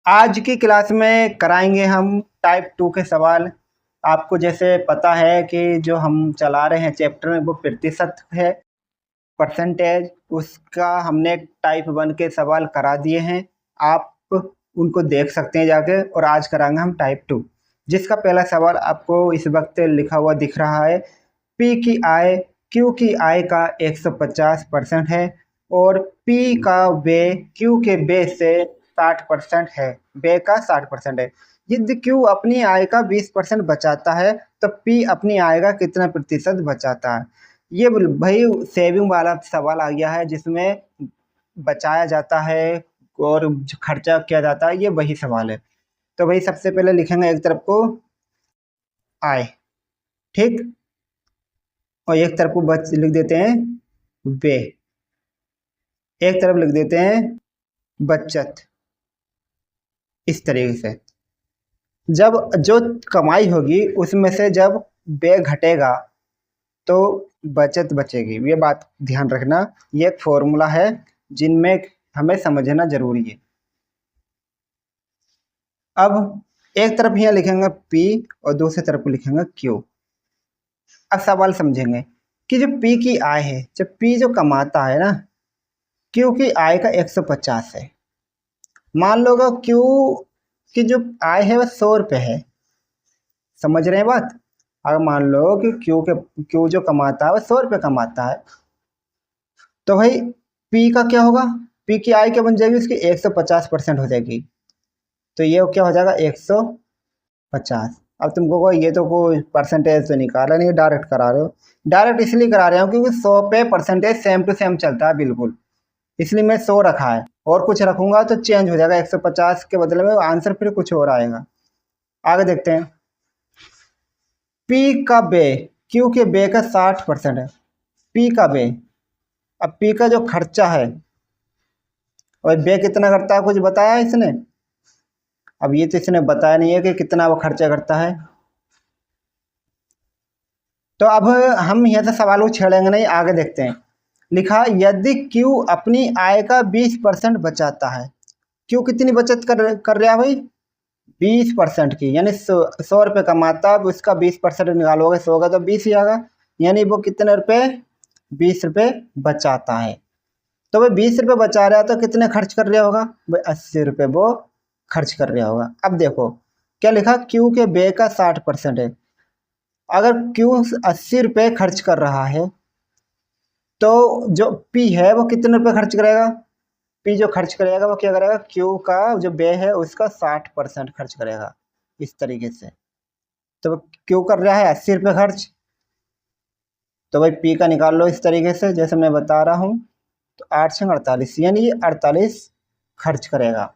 आज की क्लास में कराएंगे हम टाइप 2 के सवाल। आपको जैसे पता है कि जो हम चला रहे हैं चैप्टर में वो प्रतिशत है, परसेंटेज, उसका हमने टाइप 1 के सवाल करा दिए हैं। आप उनको देख सकते हैं जाके। और आज कराएंगे हम टाइप 2, जिसका पहला सवाल आपको इस वक्त लिखा हुआ दिख रहा है। पी की आय क्यू की आय का 150% है और पी का व्यय क्यू के व्यय से 60% है। व्यय का 60% है। यदि क्यू अपनी आय का 20% बचाता है तो पी अपनी आय का कितना प्रतिशत बचाता है। ये भाई सेविंग वाला सवाल आ गया है, जिसमें बचाया जाता है और खर्चा किया जाता है। ये वही सवाल है। तो भाई सबसे पहले लिखेंगे एक तरफ को आय, ठीक, और एक तरफ को लिख देते हैं व्यय, एक तरफ लिख देते हैं बचत। इस तरीके से जब जो कमाई होगी उसमें से जब व्यय घटेगा तो बचत बचेगी। ये बात ध्यान रखना। ये एक फॉर्मूला है जिनमें हमें समझना जरूरी है। अब एक तरफ यहाँ लिखेंगे P और दूसरी तरफ को लिखेंगे Q। अब सवाल समझेंगे कि जो P की आय है, जब P जो कमाता है ना, Q की आय का 150 है। मान लो Q की जो आय है वह 100 रुपये है। समझ रहे हैं बात। अगर मान लो कि Q जो कमाता है वह 100 रुपये कमाता है, तो भाई P का क्या होगा। P की आय क्या बन जाएगी, उसकी 150% हो जाएगी। तो ये क्या हो जाएगा 150। अब तुमको कोई ये तो कोई परसेंटेज तो निकाला नहीं, डायरेक्ट करा रहे हो। डायरेक्ट इसलिए करा रहे हो क्योंकि 100 पे परसेंटेज सेम टू सेम चलता है बिल्कुल, इसलिए मैं 100 रखा है। और कुछ रखूंगा तो चेंज हो जाएगा, 150 के बदले में आंसर फिर कुछ और आएगा। आगे देखते हैं। P का व्यय Q के व्यय का 60% है। P का व्यय, अब P का जो खर्चा है और व्यय कितना करता है, कुछ बताया इसने। अब ये तो इसने बताया नहीं है कि कितना वो खर्चा करता है। तो अब हम यहाँ से सवाल को छेड़ेंगे नहीं, आगे देखते हैं। लिखा यदि Q अपनी आय का 20% बचाता है। Q कितनी बचत कर रहा है भाई, 20% की, यानी 100 रुपये कमाता है, उसका 20% निकालोगे 100 का तो 20 ही आएगा। यानी वो कितने रुपए, 20 रुपये बचाता है। तो भाई 20 रुपये बचा रहा है तो कितने खर्च कर रहा होगा भाई, 80 रुपये वो खर्च कर रहा होगा। अब देखो क्या लिखा, Q के व्यय का 60% है। अगर Q 80 रुपये खर्च कर रहा है तो जो P है वो कितने रुपये खर्च करेगा। P जो खर्च करेगा वो क्या करेगा, Q का जो व्यय है उसका 60% खर्च करेगा। इस तरीके से तो Q कर रहा है 80 रुपये खर्च, तो भाई P का निकाल लो इस तरीके से जैसे मैं बता रहा हूँ। तो 8 से 48, यानी ये 48 खर्च करेगा।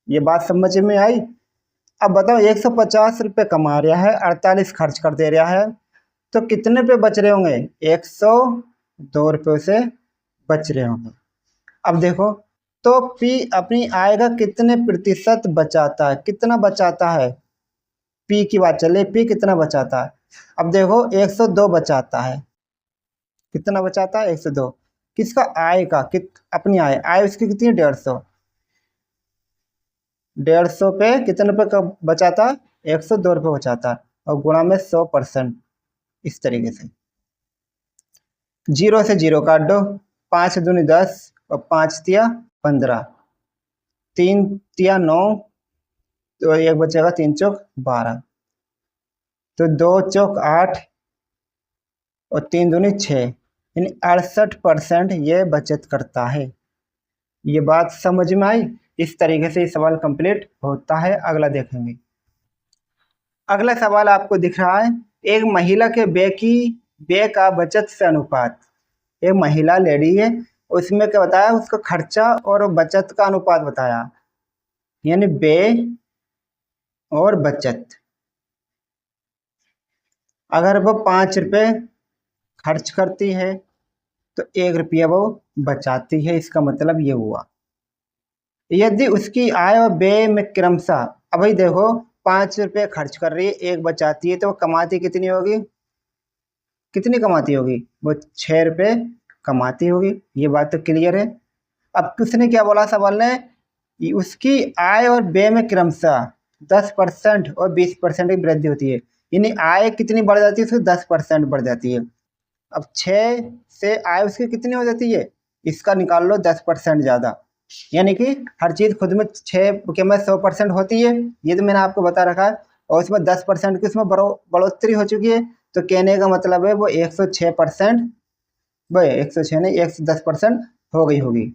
ये बात समझ में आई। अब बताओ 150 रुपये कमा रहा है, 48 खर्च कर दे रहा है, तो कितने रुपये बच रहे होंगे, 102 रुपये से बच रहे होंगे। अब देखो तो P अपनी आय का कितने प्रतिशत बचाता है, कितना बचाता है। P की बात चले, P कितना बचाता है। अब देखो 102 बचाता है। कितना बचाता है, 102। किसका, आय का, अपनी आय उसकी कितनी, 150। 150 पे कितने रुपये का बचाता है, 102 रुपये बचाता है, और गुणा में 100%। इस तरीके से 0 से 0 काट दो, 5 दूनी 10 और 5 तिया 15, 3 तिया 9, तो एक बचेगा 3 चौक 12, तो 2 चौक 8 और 3 दूनी 6, यानी 68% ये बचत करता है। ये बात समझ में आई। इस तरीके से ये सवाल कंप्लीट होता है। अगला देखेंगे। अगला सवाल आपको दिख रहा है, एक महिला के व्यय का बचत से अनुपात। एक महिला लेडी है, उसमें क्या बताया, उसका खर्चा और बचत का अनुपात बताया, यानी व्यय और बचत। अगर वो 5 रुपये खर्च करती है तो 1 रुपया वो बचाती है, इसका मतलब ये हुआ। यदि उसकी आय और व्यय में क्रमशः, अब भाई देखो 5 रुपये खर्च कर रही है, 1 बचाती है, तो वो कमाती कितनी होगी, कितनी कमाती होगी, वो 6 रुपये कमाती होगी। ये बात तो क्लियर है। अब किसने क्या बोला सवाल ने, उसकी आय और व्यय में क्रमशः 10% और 20% की वृद्धि होती है। यानी आय कितनी बढ़ जाती है, उसकी 10% बढ़ जाती है। अब 6 से आय उसकी कितनी हो जाती है, इसका निकाल लो 10% ज़्यादा। यानी कि हर चीज़ खुद में 6 के में 100% होती है, ये तो मैंने आपको बता रखा है, और उसमें 10% की उसमें बढ़ोतरी हो चुकी है। तो कहने का मतलब है वो 106%, भाई 106 नहीं 110% हो गई होगी।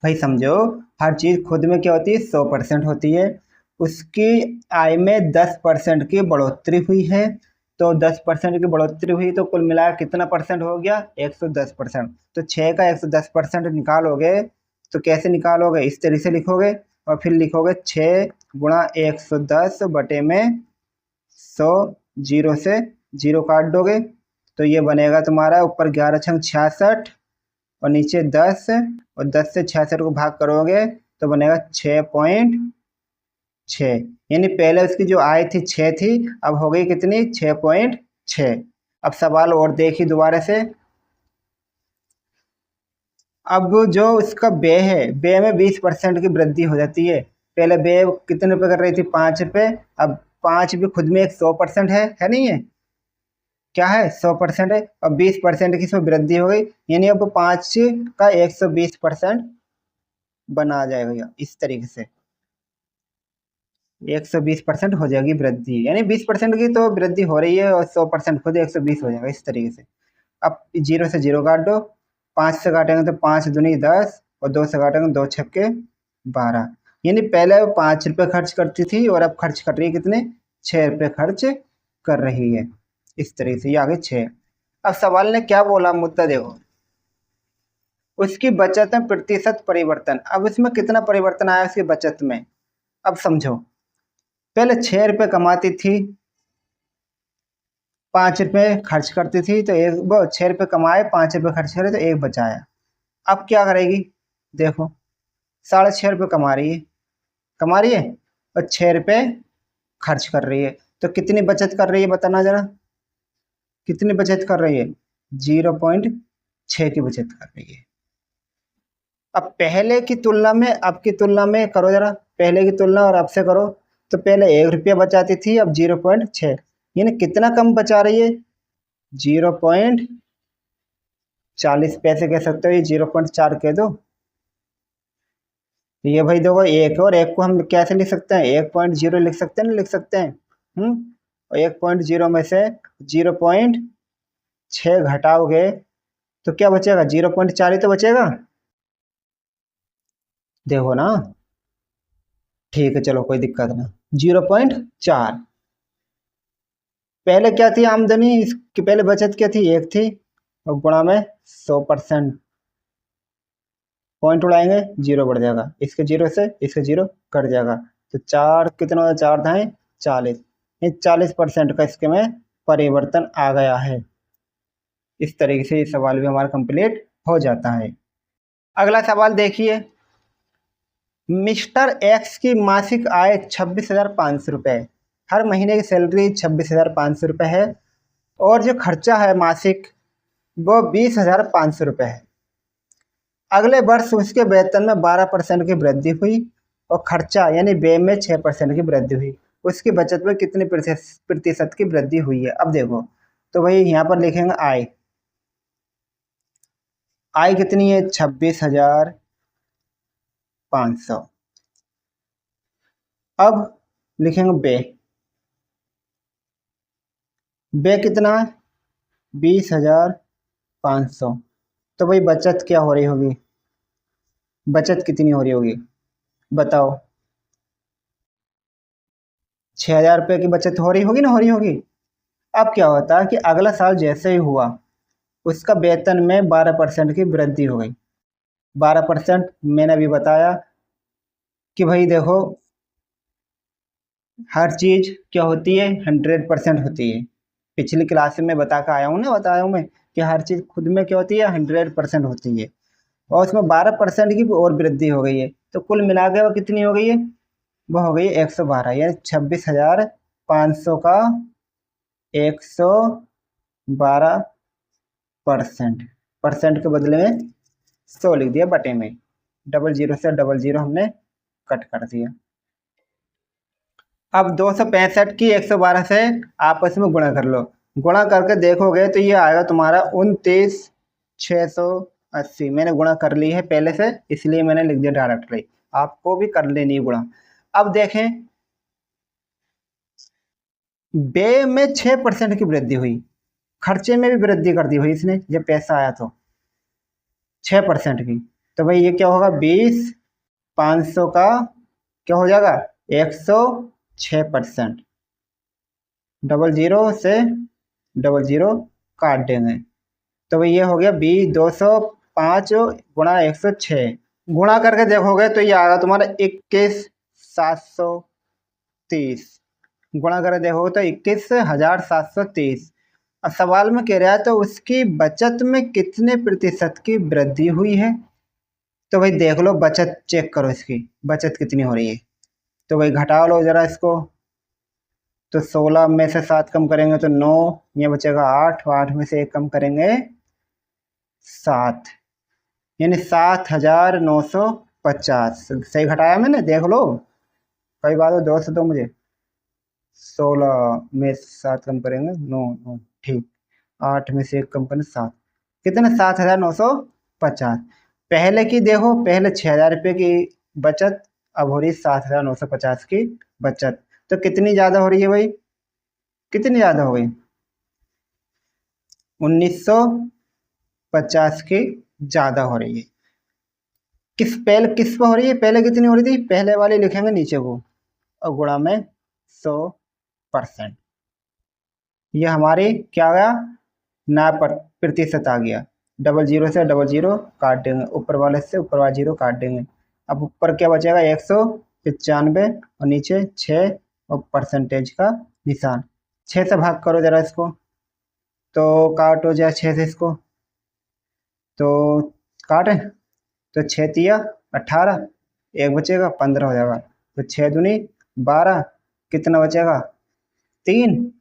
भाई समझो, हर चीज़ खुद में क्या होती है, 100% होती है। उसकी आय में 10% की बढ़ोतरी हुई है, तो 10% की बढ़ोतरी हुई तो कुल मिलाकर कितना परसेंट हो गया, 110%। तो 6 का 110% निकालोगे तो कैसे निकालोगे, इस तरीके से लिखोगे और फिर लिखोगे 6 गुणा 110 बटे में 100, जीरो से जीरो काट दोगे तो ये बनेगा तुम्हारा ऊपर 11 छंग 66 और नीचे 10, और 10 से 66 को भाग करोगे तो बनेगा 6.6। यानी पहले उसकी जो आय थी 6 थी, अब हो गई कितनी, 6.6। अब सवाल और देखिए दोबारा से। अब जो उसका व्यय है, व्यय में 20% की वृद्धि हो जाती है। पहले व्यय कितने रुपए कर रही थी, 5 रुपए, अब 5 भी खुद में एक 100% है नहीं है, क्या है 100% है, और 20% की इसमें वृद्धि हो गई, यानी अब 5 का 120% बना जाएगा। इस तरीके से 120% हो जाएगी वृद्धि, यानी 20% की तो वृद्धि हो रही है और 100% खुद 120 हो जाएगा इस तरीके से। अब जीरो से जीरो काट दो, 5 से काटेंगे तो 5 दूनी 10 और 2 से काटेंगे 2 छक्के 12। यानी पहले वो 5 रुपये खर्च करती थी और अब खर्च कर रही है कितने, 6 रुपये खर्च कर रही है। इस तरीके से ये आगे 6। अब सवाल ने क्या बोला, मुद्दा देखो, उसकी बचत में प्रतिशत परिवर्तन। अब इसमें कितना परिवर्तन आया उसकी बचत में, अब समझो। पहले 6 रुपये कमाती थी, 5 रुपये खर्च करती थी, तो एक वो 6 रुपये कमाए, 5 रुपये खर्च करे तो एक बचाया। अब क्या करेगी, देखो 6.5 रुपये कमा रही है और 6 रुपये खर्च कर रही है, तो कितनी बचत कर रही है बताना जरा, कितनी बचत कर रही है, 0.6 की बचत कर रही है। अब पहले की तुलना में अब की तुलना में करो जरा, पहले की तुलना और अब से करो, तो पहले 1 रुपया बचाती थी, अब 0.6, यानी कितना कम बचा रही है, 0.40 पैसे कह सकते हो, ये 0.4 कह दो। तो ये भाई देखो एक, और एक को हम कैसे लिख सकते हैं, 1.0 लिख सकते हैं ना, लिख सकते हैं। और 1.0 में से 0.6 घटाओगे तो क्या बचेगा, 0.4 ही तो बचेगा, देखो ना। ठीक है चलो कोई दिक्कत ना, 0.4। पहले क्या थी आमदनी, इसकी पहले बचत क्या थी, 1 थी, और गुणा में 100%, पॉइंट उड़ाएंगे जीरो बढ़ जाएगा, इसके जीरो से इसके जीरो कट जाएगा, तो 4 कितना होगा, 4 धाए 40, ये 40% का इसके में परिवर्तन आ गया है। इस तरीके से ये सवाल भी हमारा कंप्लीट हो जाता है। अगला सवाल देखिए, मिस्टर एक्स की मासिक आय 26,500 रुपये, हर महीने की सैलरी 26,500 रुपये है, और जो खर्चा है मासिक वो 20,500 रुपये है। अगले वर्ष उसके वेतन में 12% की वृद्धि हुई और खर्चा यानी व्यय में 6% की वृद्धि हुई। उसकी बचत में कितने प्रतिशत की वृद्धि हुई है। अब देखो, तो भाई यहाँ पर लिखेंगे आय, आय कितनी है, 26,500। अब लिखेंगे व्यय, व्यय कितना है, 20,500। तो भाई बचत क्या हो रही होगी, बचत कितनी हो रही होगी बताओ, 6,000 रुपये की बचत हो रही होगी ना, हो रही होगी। अब क्या होता है कि अगला साल जैसे ही हुआ उसका वेतन में 12% की वृद्धि हो गई। 12% मैंने अभी बताया कि भाई देखो हर चीज़ क्या होती है, 100% होती है। पिछली क्लास में बता कर आया हूँ ना, बताया हूँ मैं कि हर चीज़ खुद में क्या होती है, 100% होती है, और उसमें 12% की और वृद्धि हो गई है, तो कुल मिला के वो कितनी हो गई है, वो हो गई 112, यानी 26,500 का 112%, परसेंट के बदले में 100 लिख दिया बटे में। 00 से 00 हमने कट कर दिया। अब 265 की 112 से आपस में गुणा कर लो। गुणा करके देखोगे तो ये आएगा तुम्हारा 29,680। मैंने गुणा कर ली है पहले से, इसलिए मैंने लिख दिया डायरेक्टली। आपको भी कर लेनी है गुणा। अब देखें, व्यय में 6% की वृद्धि हुई, खर्चे में भी वृद्धि कर दी हुई इसने, जब पैसा आया तो 6% की। तो भाई ये क्या होगा, 20 500 का क्या हो जाएगा 106%। 00 से 00 काट देंगे तो भाई ये हो गया 205 गुणा 106। गुणा करके देखोगे तो ये आएगा तुम्हारा 21,730। गुणा करके देखोगे तो 21,730। अब सवाल में कह रहा है तो उसकी बचत में कितने प्रतिशत की वृद्धि हुई है। तो भाई देख लो, बचत चेक करो, इसकी बचत कितनी हो रही है। तो भाई घटा लो जरा इसको, तो 16 में से 7 कम करेंगे तो 9, ये बचेगा 8, 8 में से 1 कम करेंगे 7, यानी 7,950। सही घटाया मैंने, देख लो। कई बात हो, 2 से दो मुझे, 16 में 7 कम करेंगे 9, 9 ठीक, 8 में से 1 कम करें 7, कितने 7,950। पहले की देखो, पहले 6,000 रुपये की बचत, अब हो रही 7,950 की बचत। तो कितनी ज़्यादा हो रही है भाई, कितनी ज़्यादा हो गई, 1950 की ज़्यादा हो रही है। किस पर हो रही है, पहले कितनी हो रही थी, पहले वाली लिखेंगे नीचे को और गुणा में 100%। ये हमारी क्या आ गया, 9% आ गया। 00 से 00 काट देंगे, ऊपर वाले से ऊपर वाला 0 काट देंगे। अब ऊपर क्या बचेगा 195 और नीचे 6 और परसेंटेज का निशान। 6 से भाग करो जरा इसको, तो काटो जरा 6 से इसको, तो काटें तो 6 तिया 18, 1 बचेगा 15 हो जाएगा। तो 6 दूनी 12, कितना बचेगा 3,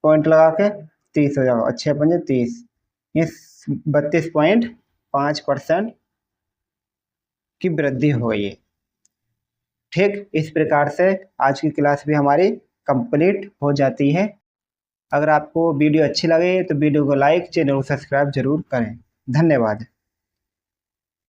पॉइंट लगा के 30 हो जाएगा, और 6 पंजे 30, ये 32.5% की वृद्धि हो गई है। ठीक, इस प्रकार से आज की क्लास भी हमारी कंप्लीट हो जाती है। अगर आपको वीडियो अच्छी लगे तो वीडियो को लाइक, चैनल को सब्सक्राइब जरूर करें। धन्यवाद।